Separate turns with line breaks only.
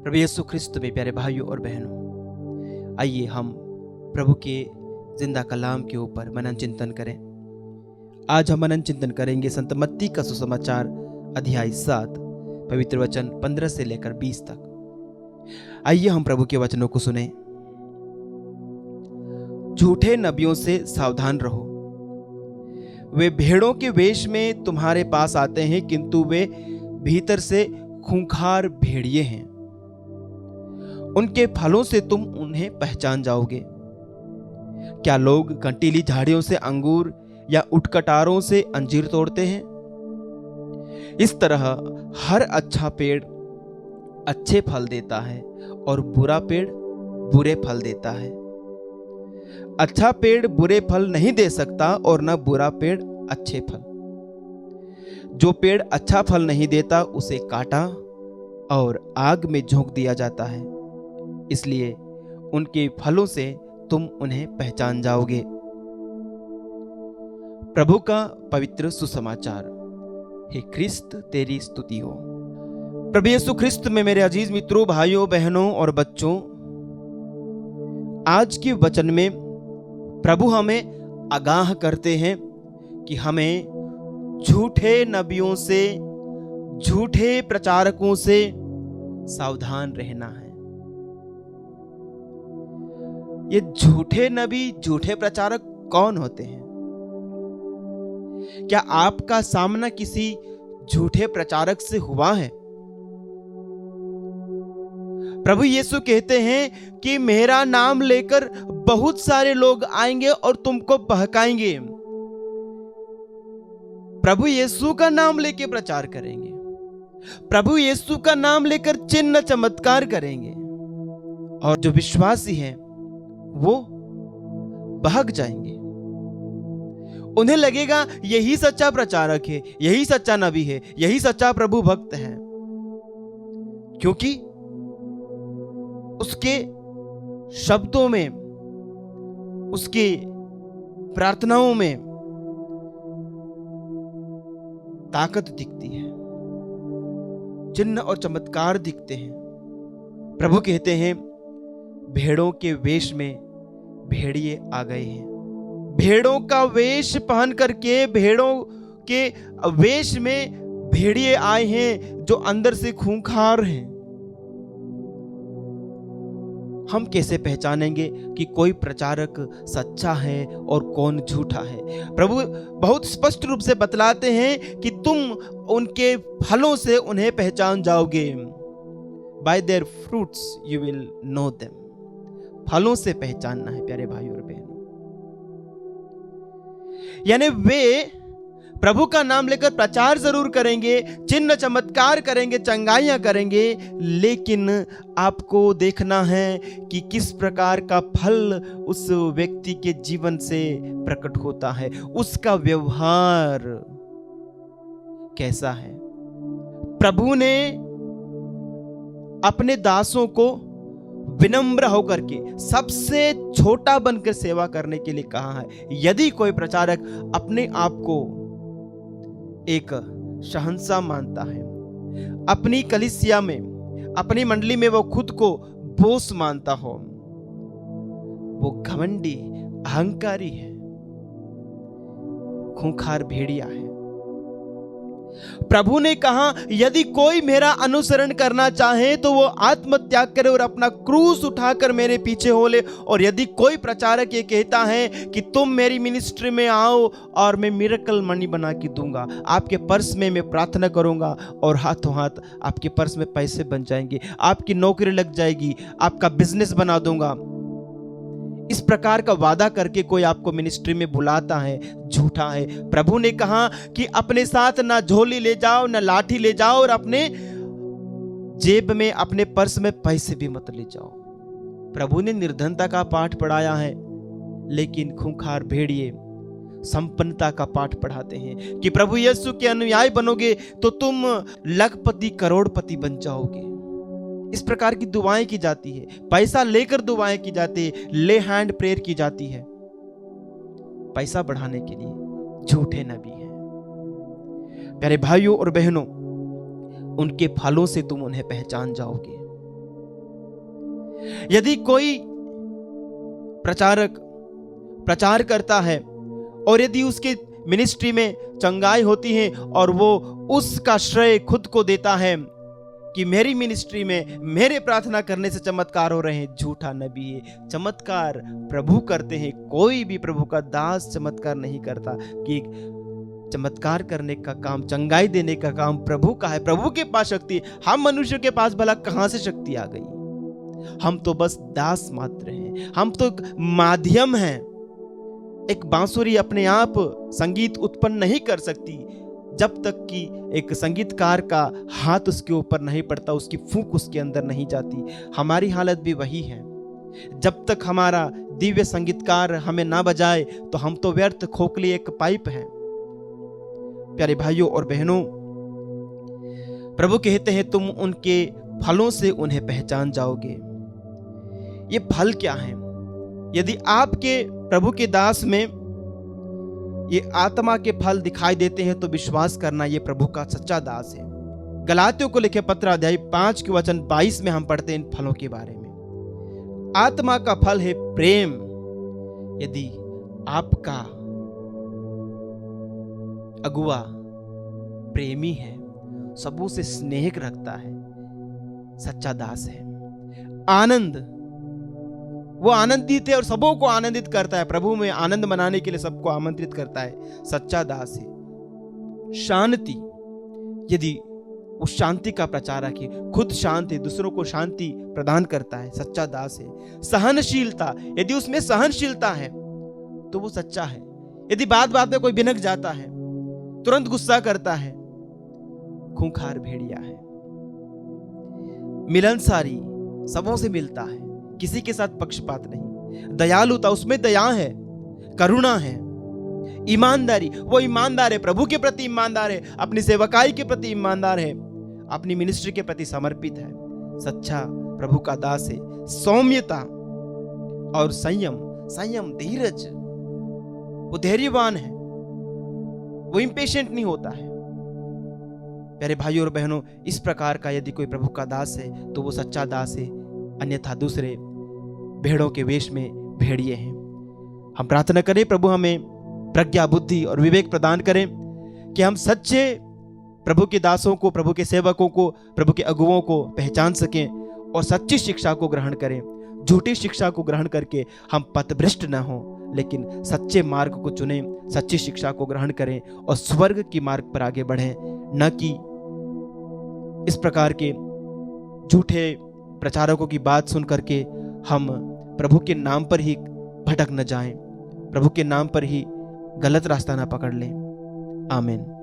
प्रभु यीशु ख्रिस्त में प्यारे भाइयों और बहनों, आइए हम प्रभु के जिंदा कलाम के ऊपर मनन चिंतन करें। आज हम मनन चिंतन करेंगे संत मत्ती का सुसमाचार अध्याय 7 पवित्र वचन 15 से लेकर 20 तक। आइए हम प्रभु के वचनों को सुने। झूठे नबियों से सावधान रहो, वे भेड़ों के वेश में तुम्हारे पास आते हैं, किंतु वे भीतर से खूंखार भेड़िए हैं। उनके फलों से तुम उन्हें पहचान जाओगे। क्या लोग कंटीली झाड़ियों से अंगूर या उटकटारों से अंजीर तोड़ते हैं? इस तरह हर अच्छा पेड़ अच्छे फल देता है और बुरा पेड़ बुरे फल देता है। अच्छा पेड़ बुरे फल नहीं दे सकता और न बुरा पेड़ अच्छे फल। जो पेड़ अच्छा फल नहीं देता उसे काटा और आग में झोंक दिया जाता है। इसलिए उनके फलों से तुम उन्हें पहचान जाओगे। प्रभु का पवित्र सुसमाचार। हे ख्रिस्त, तेरी स्तुति हो। प्रभु यीशु ख्रिस्त में मेरे अजीज मित्रों, भाइयों, बहनों और बच्चों, आज के वचन में प्रभु हमें आगाह करते हैं कि हमें झूठे नबियों से, झूठे प्रचारकों से सावधान रहना है। ये झूठे नबी, झूठे प्रचारक कौन होते हैं? क्या आपका सामना किसी झूठे प्रचारक से हुआ है? प्रभु यीशु कहते हैं कि मेरा नाम लेकर बहुत सारे लोग आएंगे और तुमको बहकाएंगे। प्रभु यीशु का नाम लेकर प्रचार करेंगे, प्रभु यीशु का नाम लेकर चिन्ह चमत्कार करेंगे, और जो विश्वासी हैं वो बहक जाएंगे। उन्हें लगेगा यही सच्चा प्रचारक है, यही सच्चा नबी है, यही सच्चा प्रभु भक्त है, क्योंकि उसके शब्दों में, उसकी प्रार्थनाओं में ताकत दिखती है, चिन्ह और चमत्कार दिखते हैं। प्रभु कहते हैं भेड़ों के वेश में भेड़िए आ गए हैं। भेड़ों का वेश पहन करके, भेड़ों के वेश में भेड़िए आए हैं जो अंदर से खूंखार हैं। हम कैसे पहचानेंगे कि कोई प्रचारक सच्चा है और कौन झूठा है? प्रभु बहुत स्पष्ट रूप से बतलाते हैं कि तुम उनके फलों से उन्हें पहचान जाओगे। By their fruits you will know them। फलों से पहचानना है प्यारे भाई और बहनों। यानी वे प्रभु का नाम लेकर प्रचार जरूर करेंगे, चिन्ह चमत्कार करेंगे, चंगाइयां करेंगे, लेकिन आपको देखना है कि किस प्रकार का फल उस व्यक्ति के जीवन से प्रकट होता है, उसका व्यवहार कैसा है। प्रभु ने अपने दासों को विनम्र होकर के, सबसे छोटा बनकर सेवा करने के लिए कहा है। यदि कोई प्रचारक अपने आप को एक शहंशाह मानता है, अपनी कलीसिया में, अपनी मंडली में वो खुद को बॉस मानता हो, वो घमंडी, अहंकारी है, खूंखार भेड़िया है। प्रभु ने कहा यदि कोई मेरा अनुसरण करना चाहे तो वो आत्मत्याग करे और अपना क्रूस उठाकर मेरे पीछे हो ले। और यदि कोई प्रचारक ये कहता है कि तुम मेरी मिनिस्ट्री में आओ और मैं मिरेकल मनी बना के दूंगा, आपके पर्स में मैं प्रार्थना करूंगा और हाथों हाथ आपके पर्स में पैसे बन जाएंगे, आपकी नौकरी लग जाएगी, आपका बिजनेस बना दूंगा, इस प्रकार का वादा करके कोई आपको मिनिस्ट्री में बुलाता है, झूठा है। प्रभु ने कहा कि अपने साथ ना झोली ले जाओ, ना लाठी ले जाओ, और अपने जेब में, अपने पर्स में पैसे भी मत ले जाओ। प्रभु ने निर्धनता का पाठ पढ़ाया है, लेकिन खूंखार भेड़िए संपन्नता का पाठ पढ़ाते हैं कि प्रभु यीशु के अनुयायी बनोगे तो तुम लखपति, करोड़पति बन जाओगे। इस प्रकार की दुआएं की जाती है, पैसा लेकर दुआएं की जाती है, ले हैंड प्रेयर की जाती है। पैसा बढ़ाने के लिए झूठे नबी हैं। प्यारे भाइयों और बहनों, उनके फलों से तुम उन्हें पहचान जाओगे। यदि कोई प्रचारक प्रचार करता है और यदि उसके मिनिस्ट्री में चंगाई होती है और वो उसका श्रेय खुद को देता है कि मेरी मिनिस्ट्री में मेरे प्रार्थना करने से चमत्कार हो रहे हैं, झूठा नबी है। चमत्कार प्रभु करते हैं, कोई भी प्रभु का दास चमत्कार नहीं करता। कि चमत्कार करने का काम, चंगाई देने का काम प्रभु का है, प्रभु के पास शक्ति। हम मनुष्य के पास भला कहां से शक्ति आ गई? हम तो बस दास मात्र हैं, हम तो माध्यम हैं। एक बांसुरी अपने आप संगीत उत्पन्न नहीं कर सकती जब तक कि एक संगीतकार का हाथ उसके ऊपर नहीं पड़ता, उसकी फूंक उसके अंदर नहीं जाती। हमारी हालत भी वही है। जब तक हमारा दिव्य संगीतकार हमें ना बजाए तो हम तो व्यर्थ खोखली एक पाइप हैं। प्यारे भाइयों और बहनों, प्रभु कहते हैं तुम उनके फलों से उन्हें पहचान जाओगे। ये फल क्या हैं? यदि आपके प्रभु के दास में ये आत्मा के फल दिखाई देते हैं तो विश्वास करना ये प्रभु का सच्चा दास है। गलातियों को लिखे पत्र अध्याय 5 के वचन 22 में हम पढ़ते हैं इन फलों के बारे में। आत्मा का फल है प्रेम। यदि आपका अगुआ प्रेमी है, सबों से स्नेह रखता है, सच्चा दास है। आनंद, वो आनंदित है और सबों को आनंदित करता है, प्रभु में आनंद मनाने के लिए सबको आमंत्रित करता है, सच्चा दास है। शांति, यदि उस शांति का प्रचारक है, खुद शांत है, दूसरों को शांति प्रदान करता है, सच्चा दास है। सहनशीलता, यदि उसमें सहनशीलता है तो वो सच्चा है। यदि बात बात में कोई भिनक जाता है, तुरंत गुस्सा करता है, खूंखार भेड़िया है। मिलनसारी, सबों से मिलता है, किसी के साथ पक्षपात नहीं। दयालुता, उसमें दया है, करुणा है। ईमानदारी, वो ईमानदार है, प्रभु के प्रति ईमानदार है, अपनी सेवकाई के प्रति ईमानदार है, अपनी मिनिस्ट्री के प्रति समर्पित है, सच्चा प्रभु का दास है। सौम्यता और संयम, धीरज, वो धैर्यवान है, वो इम्पेशेंट नहीं होता है। प्यारे भाइयों और बहनों, इस प्रकार का यदि कोई प्रभु का दास है तो वो सच्चा दास है, अन्यथा दूसरे भेड़ों के वेश में भेड़िए हैं। हम प्रार्थना करें प्रभु हमें प्रज्ञा, बुद्धि और विवेक प्रदान करें कि हम सच्चे प्रभु के दासों को, प्रभु के सेवकों को, प्रभु के अगुओं को पहचान सकें और सच्ची शिक्षा को ग्रहण करें। झूठी शिक्षा को ग्रहण करके हम पथभ्रष्ट न हों, लेकिन सच्चे मार्ग को चुनें, सच्ची शिक्षा को ग्रहण करें और स्वर्ग की मार्ग पर आगे बढ़ें, न कि इस प्रकार के झूठे प्रचारकों की बात सुन करके हम प्रभु के नाम पर ही भटक न जाएं, प्रभु के नाम पर ही गलत रास्ता ना पकड़ लें। आमीन।